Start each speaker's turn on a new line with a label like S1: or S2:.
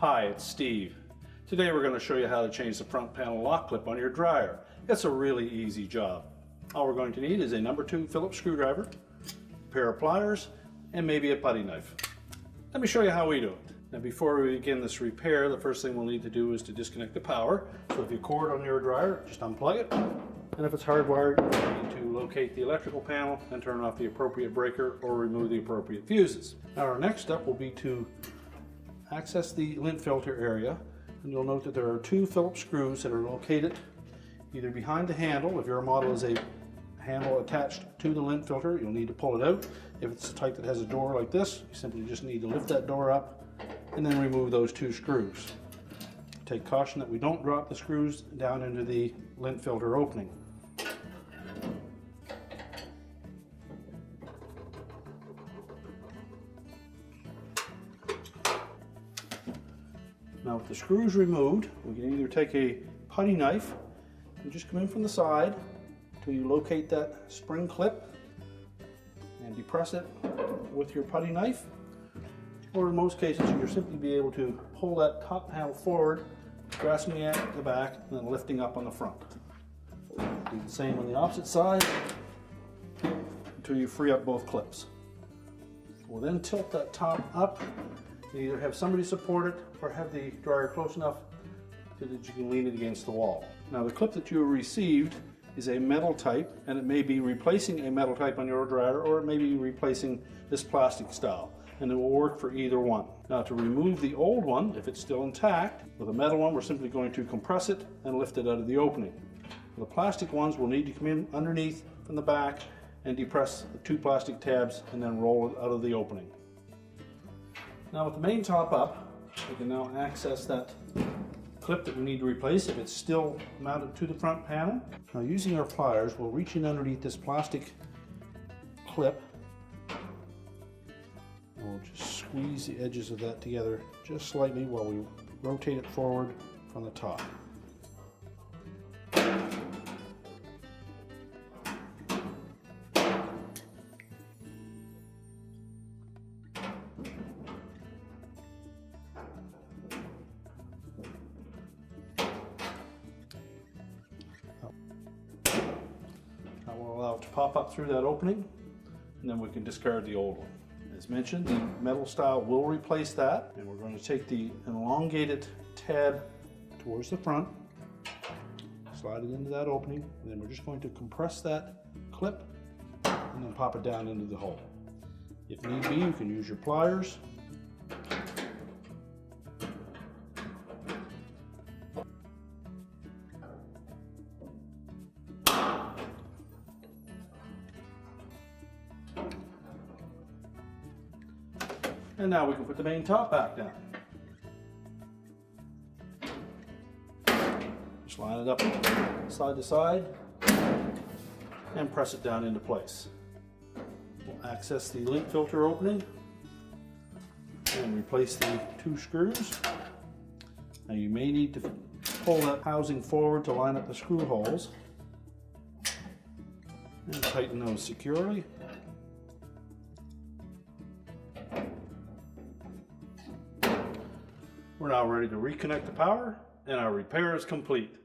S1: Hi, it's Steve. Today we're going to show you how to change the front panel lock clip on your dryer. It's a really easy job. All we're going to need is a number 2 Phillips screwdriver, a pair of pliers, and maybe a putty knife. Let me show you how we do it. Now before we begin this repair, the first thing we'll need to do is to disconnect the power. So if you cord on your dryer, just unplug it. And if it's hardwired, you need to locate the electrical panel and turn off the appropriate breaker or remove the appropriate fuses. Now our next step will be to access the lint filter area, and you'll note that there are 2 Phillips screws that are located either behind the handle. If your model is a handle attached to the lint filter, you'll need to pull it out. If it's the type that has a door like this, you simply just need to lift that door up and then remove those 2 screws. Take caution that we don't drop the screws down into the lint filter opening. Now with the screws removed, we can either take a putty knife and just come in from the side until you locate that spring clip and depress it with your putty knife. Or in most cases, you'll simply be able to pull that top panel forward, grasping at the back, and then lifting up on the front. Do the same on the opposite side until you free up both clips. We'll then tilt that top up. You either have somebody support it or have the dryer close enough so that you can lean it against the wall. Now the clip that you received is a metal type, and it may be replacing a metal type on your dryer, or it may be replacing this plastic style, and it will work for either one. Now to remove the old one, if it's still intact, with a metal one we're simply going to compress it and lift it out of the opening. The plastic ones will need to come in underneath from the back and depress the 2 plastic tabs and then roll it out of the opening. Now with the main top up, we can now access that clip that we need to replace if it's still mounted to the front panel. Now using our pliers, we'll reach in underneath this plastic clip. We'll just squeeze the edges of that together just slightly while we rotate it forward from the top. Now we'll allow it to pop up through that opening, and then we can discard the old one. As mentioned, the metal style will replace that, and we're going to take the elongated tab towards the front, slide it into that opening, and then we're just going to compress that clip and then pop it down into the hole. If need be, you can use your pliers. And now we can put the main top back down. Just line it up side to side and press it down into place. We'll access the lint filter opening and replace the 2 screws. Now you may need to pull that housing forward to line up the screw holes and tighten those securely. We're now ready to reconnect the power, and our repair is complete.